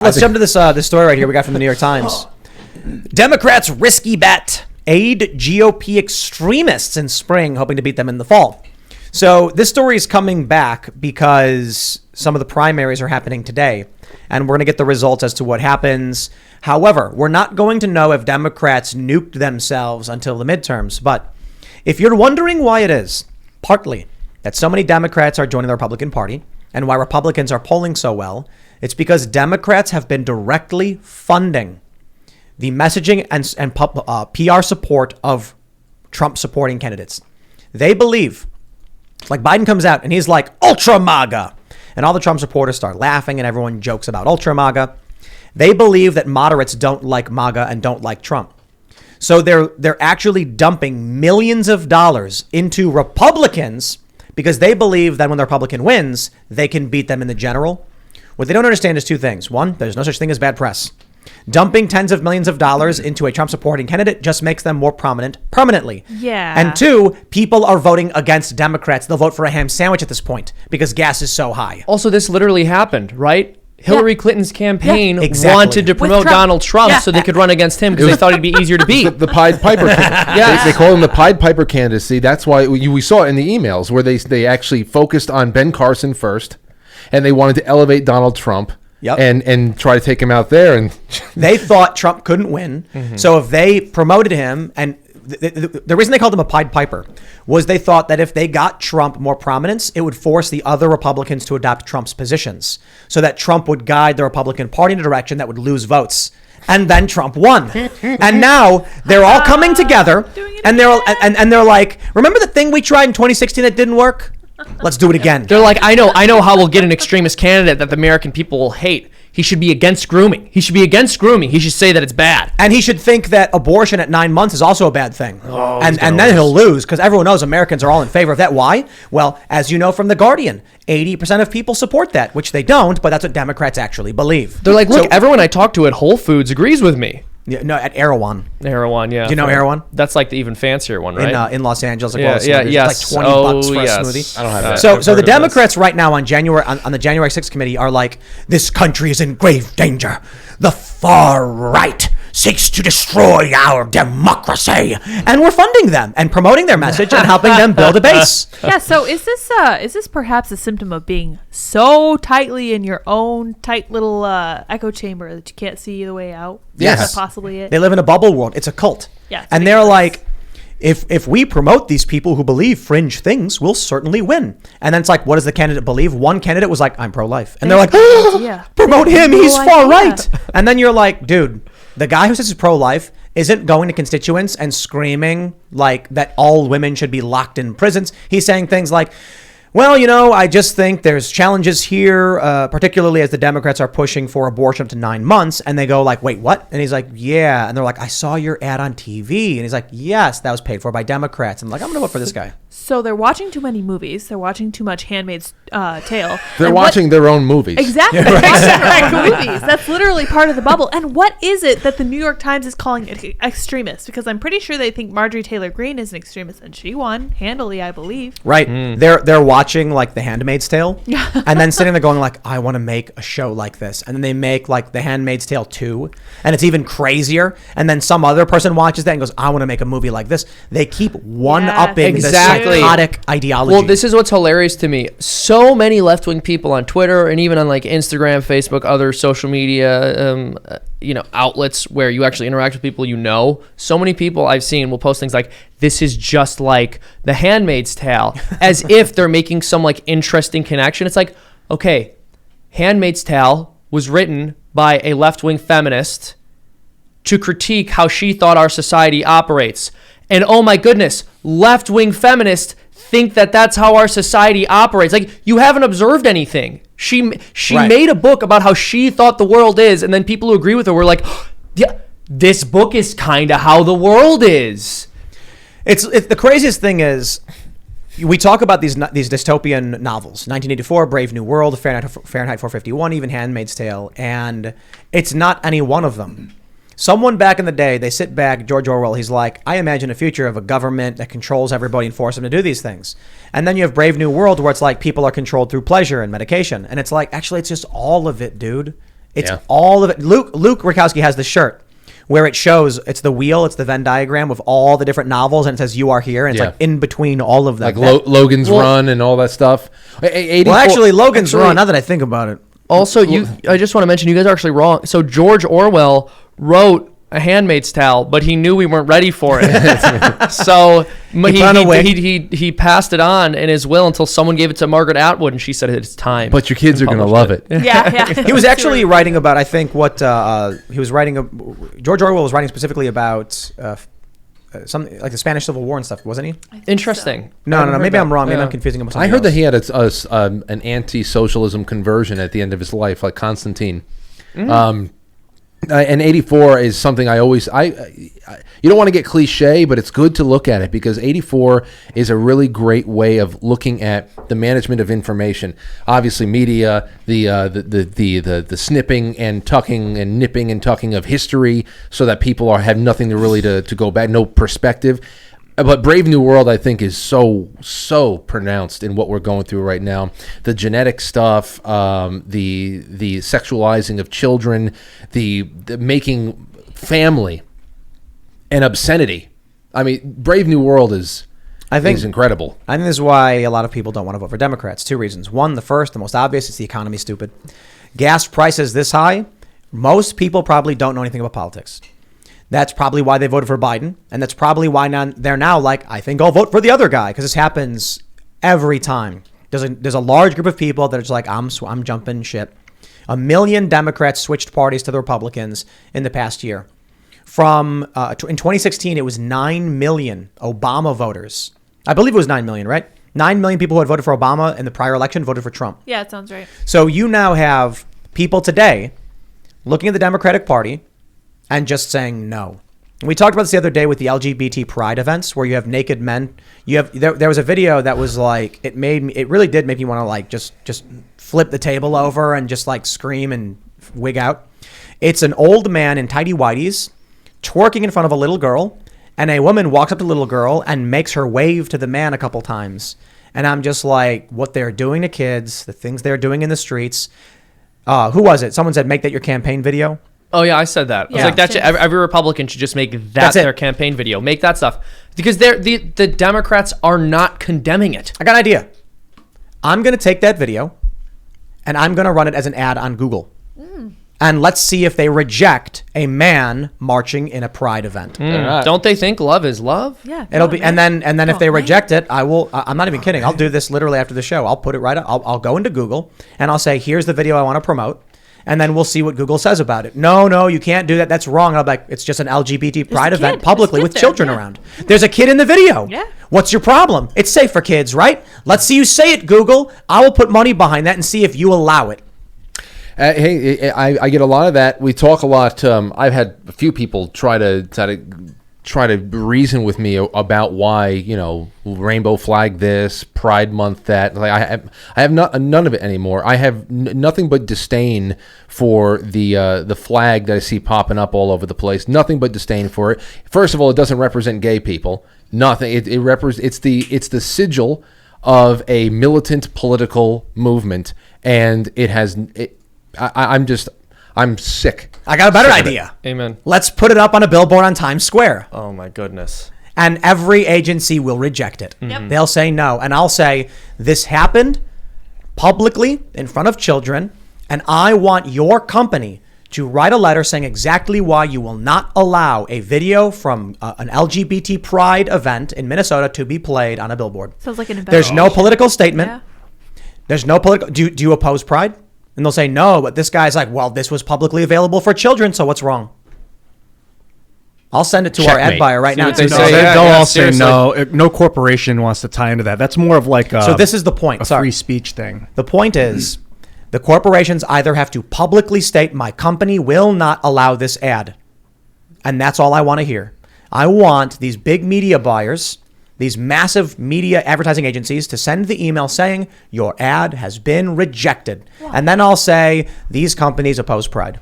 Let's jump to this story right here we got from the New York Times. Democrats' risky bet. Aid GOP extremists in spring, hoping to beat them in the fall. So this story is coming back because some of the primaries are happening today, and we're going to get the results as to what happens. However, we're not going to know if Democrats nuked themselves until the midterms. But if you're wondering why it is, partly that so many Democrats are joining the Republican Party and why Republicans are polling so well, it's because Democrats have been directly funding the messaging and PR support of Trump supporting candidates. They believe, like Biden comes out and he's like, ultra MAGA. And all the Trump supporters start laughing and everyone jokes about ultra MAGA. They believe that moderates don't like MAGA and don't like Trump. So they're actually dumping millions of dollars into Republicans because they believe that when the Republican wins, they can beat them in the general. What they don't understand is two things. One, there's no such thing as bad press. Dumping tens of millions of dollars into a Trump supporting candidate just makes them more prominent permanently. Yeah. And two, people are voting against Democrats. They'll vote for a ham sandwich at this point because gas is so high. Also, this literally happened, right? Hillary Clinton's campaign exactly. wanted to promote Donald Trump so they could run against him because they thought he'd be easier to beat. The Pied Piper. They call him the Pied Piper candidacy. That's why we saw it in the emails where they actually focused on Ben Carson first, and they wanted to elevate Donald Trump. Yep. And try to take him out there. And they thought Trump couldn't win. Mm-hmm. So if they promoted him, and the reason they called him a Pied Piper was they thought that if they got Trump more prominence, it would force the other Republicans to adopt Trump's positions so that Trump would guide the Republican Party in a direction that would lose votes. And then Trump won. And now they're all coming together and they're like, remember the thing we tried in 2016 that didn't work? Let's do it again. They're like, I know how we'll get an extremist candidate that the American people will hate. He should be against grooming. He should say that it's bad. And he should think that abortion at 9 months is also a bad thing. And then he'll lose because everyone knows Americans are all in favor of that. Why? Well, as you know from The Guardian, 80% of people support that, which they don't, but that's what Democrats actually believe. They're like, look, everyone I talk to at Whole Foods agrees with me. Yeah, no, at Erewhon. Erewhon, yeah. Do you know Erewhon? That's like the even fancier one, right? In Los Angeles. Like yes. It's like $20 for a smoothie. I don't have that. So the Democrats right now on the January 6th committee are like, this country is in grave danger. The far right seeks to destroy our democracy. And we're funding them and promoting their message and helping them build a base. Yeah, so is this perhaps a symptom of being so tightly in your own tight little echo chamber that you can't see the way out? Yes. Is that possibly it? They live in a bubble world. It's a cult. Yeah, and they're like, if we promote these people who believe fringe things, we'll certainly win. And then it's like, what does the candidate believe? One candidate was like, I'm pro-life. And they're like, promote him. He's far right. And then you're like, dude, the guy who says he's pro-life isn't going to constituents and screaming like that all women should be locked in prisons. He's saying things like, well, I just think there's challenges here, particularly as the Democrats are pushing for abortion up to 9 months. And they go like, wait, what? And he's like, yeah. And they're like, I saw your ad on TV. And he's like, yes, that was paid for by Democrats. And I'm like, I'm going to vote for this guy. So they're watching too many movies. They're watching too much Handmaid's Tale. They're watching their own movies. Exactly. They're watching their own movies. That's literally part of the bubble. And what is it that the New York Times is calling extremist? Because I'm pretty sure they think Marjorie Taylor Greene is an extremist, and she won handily, I believe. Right. They're watching like The Handmaid's Tale, and then sitting there going like, I want to make a show like this. And then they make like The Handmaid's Tale 2, and it's even crazier. And then some other person watches that and goes, I want to make a movie like this. They keep one-upping the psychotic ideology. Well, this is what's hilarious to me. So many left-wing people on Twitter and even on like Instagram, Facebook, other social media outlets where you actually interact with people so many people I've seen will post things like, this is just like The Handmaid's Tale, as if they're making some like interesting connection. It's like, okay, Handmaid's Tale was written by a left-wing feminist to critique how she thought our society operates. And oh my goodness, left-wing feminists think that that's how our society operates. Like, you haven't observed anything. She made a book about how she thought the world is, and then people who agree with her were like, yeah, this book is kind of how the world is. It's the craziest thing is, we talk about these dystopian novels, 1984, Brave New World, Fahrenheit 451, even Handmaid's Tale, and it's not any one of them. Someone back in the day, they sit back, George Orwell, he's like, I imagine a future of a government that controls everybody and forces them to do these things. And then you have Brave New World where it's like people are controlled through pleasure and medication. And it's like, actually, it's just all of it, dude. It's all of it. Luke Rakowski has the shirt where it shows, it's the wheel, it's the Venn diagram of all the different novels, and it says "You Are Here," and it's like in between all of them. Like Logan's Run and all that stuff. Well, actually, Logan's Run, now that I think about it. Also, I just want to mention, you guys are actually wrong. So George Orwell wrote A Handmaid's Tale, but he knew we weren't ready for it. So he passed it on in his will until someone gave it to Margaret Atwood, and she said it's time. But your kids are going to love it. Yeah. He was actually writing about, I think, what he was writing. George Orwell was writing specifically about something like the Spanish Civil War and stuff, wasn't he? Interesting. No. Maybe I'm wrong. Maybe I'm confusing him with something I heard else. that he had an anti-socialism conversion at the end of his life, like Constantine. And 84 is something I always you don't want to get cliche, but it's good to look at it because 84 is a really great way of looking at the management of information. Obviously, media, the snipping and tucking and nipping and tucking of history, so that people have nothing to go back, no perspective. But Brave New World, I think, is so pronounced in what we're going through right now. The genetic stuff, the sexualizing of children, the making family and obscenity. I mean, Brave New World is incredible. I think this is why a lot of people don't want to vote for Democrats. Two reasons. One, the first, the most obvious, is the economy's stupid. Gas prices this high, most people probably don't know anything about politics. That's probably why they voted for Biden. And that's probably why they're now like, I think I'll vote for the other guy. Because this happens every time. There's a large group of people that are just like, I'm jumping ship. 1 million Democrats switched parties to the Republicans in the past year. In 2016, it was 9 million Obama voters. I believe it was 9 million, right? 9 million people who had voted for Obama in the prior election voted for Trump. Yeah, it sounds right. So you now have people today looking at the Democratic Party and just saying no. We talked about this the other day with the LGBT pride events where you have naked men. There was a video that was like, it really did make me want to like just flip the table over and just like scream and wig out. It's an old man in tighty whities twerking in front of a little girl, and a woman walks up to the little girl and makes her wave to the man a couple times. And I'm just like, what they're doing to kids, the things they're doing in the streets. Who was it? Someone said, make that your campaign video. Oh, yeah, I said that. I was like, every Republican should just make that their campaign video. Make that stuff. Because the Democrats are not condemning it. I got an idea. I'm going to take that video, and I'm going to run it as an ad on Google. And let's see if they reject a man marching in a pride event. Right. Don't they think love is love? Yeah. It'll be, and then if they reject it, I'm not even kidding. I'll do this literally after the show. I'll put it right up. I'll go into Google, and I'll say, here's the video I want to promote. And then we'll see what Google says about it. No, you can't do that. That's wrong. I'll be like, it's just an LGBT pride event publicly with children around. There's a kid in the video. Yeah. What's your problem? It's safe for kids, right? Let's see you say it, Google. I will put money behind that and see if you allow it. Hey, I get a lot of that. We talk a lot. I've had a few people try to reason with me about why, rainbow flag this, Pride Month that. Like I have none of it anymore. I have nothing but disdain for the flag that I see popping up all over the place. Nothing but disdain for it. First of all, it doesn't represent gay people. Nothing. It's the sigil of a militant political movement, and I'm sick. I got a better idea. Amen. Let's put it up on a billboard on Times Square. Oh, my goodness. And every agency will reject it. Yep. They'll say no. And I'll say, this happened publicly in front of children, and I want your company to write a letter saying exactly why you will not allow a video from an LGBT pride event in Minnesota to be played on a billboard. Sounds like an investigation. There's no political statement. Yeah. There's no political. Do you oppose pride? And they'll say no, but this guy's like, well, this was publicly available for children, so what's wrong? I'll send it to our ad buyer right now. They No, say, they'll all say seriously. no. No corporation wants to tie into that. That's more of like So this is the point. a free speech thing. The point is, the corporations either have to publicly state, my company will not allow this ad. And that's all I want to hear. I want these big media buyers, these massive media advertising agencies to send the email saying, your ad has been rejected. Wow. And then I'll say, these companies oppose pride.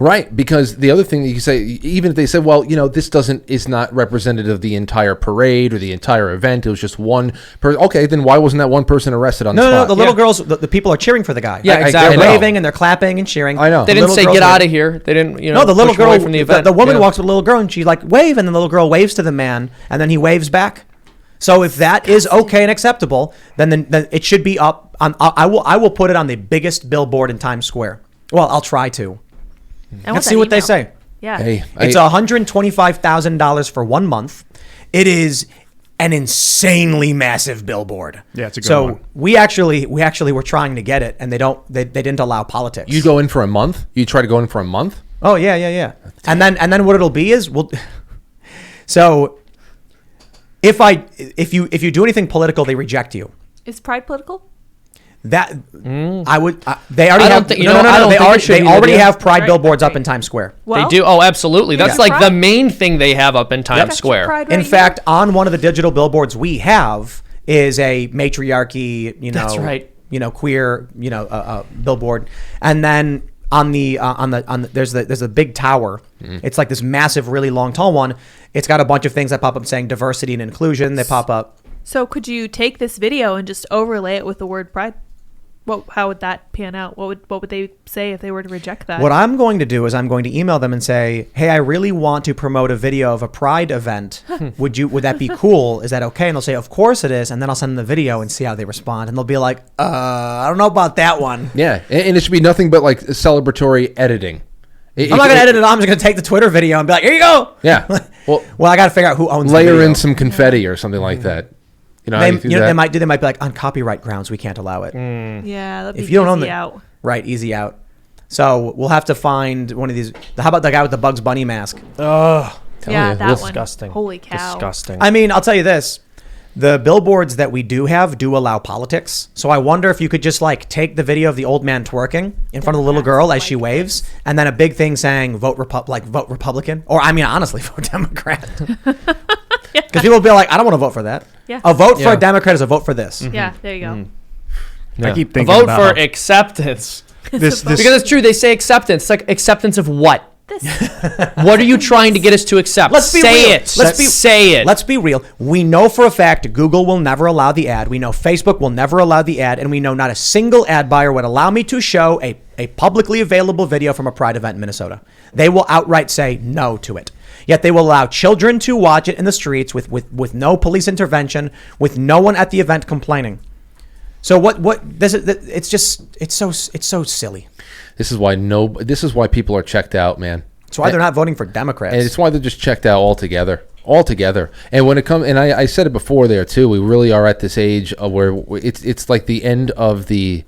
Right, because the other thing that you can say, even if they said, well, this is not representative of the entire parade or the entire event, it was just one person. Okay, then why wasn't that one person arrested on the spot? No, the little girls, the people are cheering for the guy. Yeah, exactly. They're waving and they're clapping and cheering. I know. They didn't say get out of here. They didn't, No, the little push away girl from the event. The woman walks with a little girl and she like wave, and then the little girl waves to the man, and then he waves back. So if that is okay and acceptable, then it should be up on. I will put it on the biggest billboard in Times Square. Well, I'll try to. Let's see what they say. Yeah. Hey, It's $125,000 for 1 month. It is an insanely massive billboard. Yeah, it's a good one. So we actually were trying to get it, and they didn't allow politics. You go in for a month? You try to go in for a month? Oh yeah. And then what it'll be is so if you do anything political, they reject you. Is Pride political? That I would. They already I don't have. think- No, I don't they think it should they be already legal. have Pride Right, billboards up okay. in Times Square. Well, They do. Oh, absolutely. That's Yeah. like the Pride. main thing they have up in Times That's Square. Pride In right fact, on one of the digital billboards we have is a matriarchy, That's right. Queer, billboard, and then on the there's a big tower. It's like this massive, really long, tall one. It's got a bunch of things that pop up saying diversity and inclusion. They pop up. So could you take this video and just overlay it with the word Pride? How would that pan out? What would they say if they were to reject that? What I'm going to do is I'm going to email them and say, "Hey, I really want to promote a video of a Pride event. Would that be cool? Is that okay?" And they'll say, "Of course it is." And then I'll send them the video and see how they respond. And they'll be like, I don't know about that one. Yeah, and it should be nothing but like celebratory editing. I'm not going to edit it. I'm just going to take the Twitter video and be like, "Here you go." Yeah. Well, I got to figure out who owns the layer video. in some confetti or something like that. You know, how you do that? They might be like, on copyright grounds, we can't allow it. Yeah, that'd be If you don't own easy the out. right, easy out. So we'll have to find one of these. How about the guy with the Bugs Bunny mask? Oh, Yeah, you, that one. disgusting. Holy cow. Disgusting. I mean, I'll tell you this. The billboards that we do have do allow politics. So I wonder if you could just like take the video of the old man twerking in front of the little girl as she waves, and then a big thing saying vote Republican, or I mean honestly vote Democrat. Because people will be like, I don't want to vote for that. Yeah. A vote for Yeah. a Democrat is a vote for this. Yeah, there you go. I keep A thinking vote about for acceptance. this. Because it's true. They say acceptance. It's like acceptance of what? This What are you trying to get us to accept? Let's be say real. it. Say it. Let's be real. We know for a fact Google will never allow the ad. We know Facebook will never allow the ad. And we know not a single ad buyer would allow me to show a publicly available video from a Pride event in Minnesota. They will outright say no to it. Yet they will allow children to watch it in the streets with no police intervention, with no one at the event complaining. So it's so silly. This is why people are checked out, man. It's why they're not voting for Democrats. And it's why they're just checked out altogether. And when it comes, and I said it before there too, we really are at this age of where it's like the end of the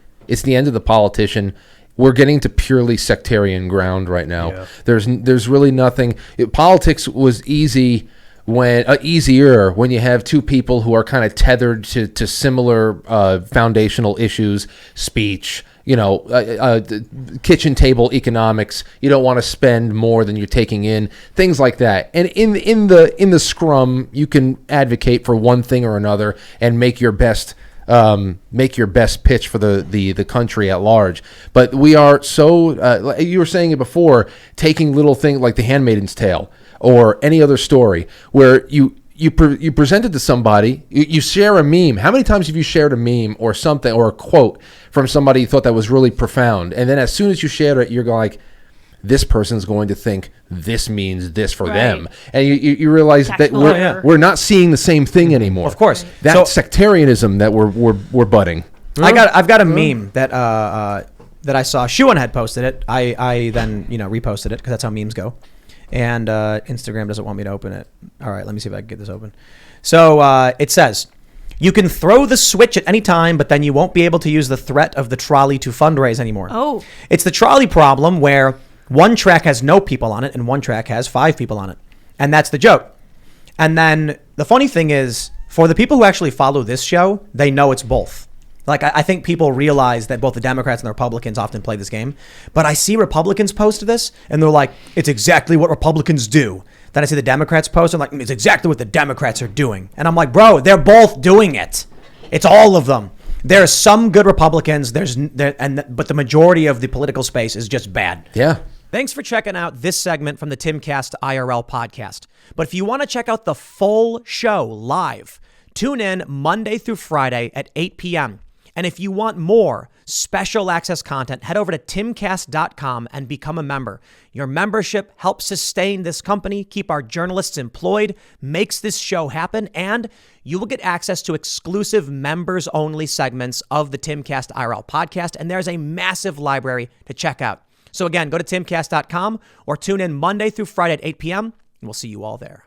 politician. We're getting to purely sectarian ground right now. Yeah. There's really nothing. Politics was easier when you have two people who are kind of tethered to similar foundational issues, speech, kitchen table economics. You don't want to spend more than you're taking in, things like that. And in the scrum, you can advocate for one thing or another and make your best pitch for the country at large. But we are so you were saying it before, taking little things like The Handmaid's Tale or any other story where you present it to somebody, you share a meme. How many times have you shared a meme or something or a quote from somebody you thought that was really profound, and then as soon as you share it, you're like, this person's going to think this means this for them, and you realize that we're not seeing the same thing anymore. Of course, that's sectarianism that we're budding. I've got a meme that I saw. Shuan had posted it. I then reposted it because that's how memes go. And Instagram doesn't want me to open it. All right, let me see if I can get this open. So it says, you can throw the switch at any time, but then you won't be able to use the threat of the trolley to fundraise anymore. Oh. It's the trolley problem where one track has no people on it and one track has 5 people on it. And that's the joke. And then the funny thing is, for the people who actually follow this show, they know it's both. Like, I think people realize that both the Democrats and the Republicans often play this game. But I see Republicans post this, and they're like, it's exactly what Republicans do. Then I see the Democrats post, and like, it's exactly what the Democrats are doing. And I'm like, bro, they're both doing it. It's all of them. There are some good Republicans, but the majority of the political space is just bad. Yeah. Thanks for checking out this segment from the Timcast IRL podcast. But if you want to check out the full show live, tune in Monday through Friday at 8 p.m. And if you want more special access content, head over to timcast.com and become a member. Your membership helps sustain this company, keep our journalists employed, makes this show happen, and you will get access to exclusive members-only segments of the Timcast IRL podcast, and there's a massive library to check out. So again, go to timcast.com or tune in Monday through Friday at 8 p.m., and we'll see you all there.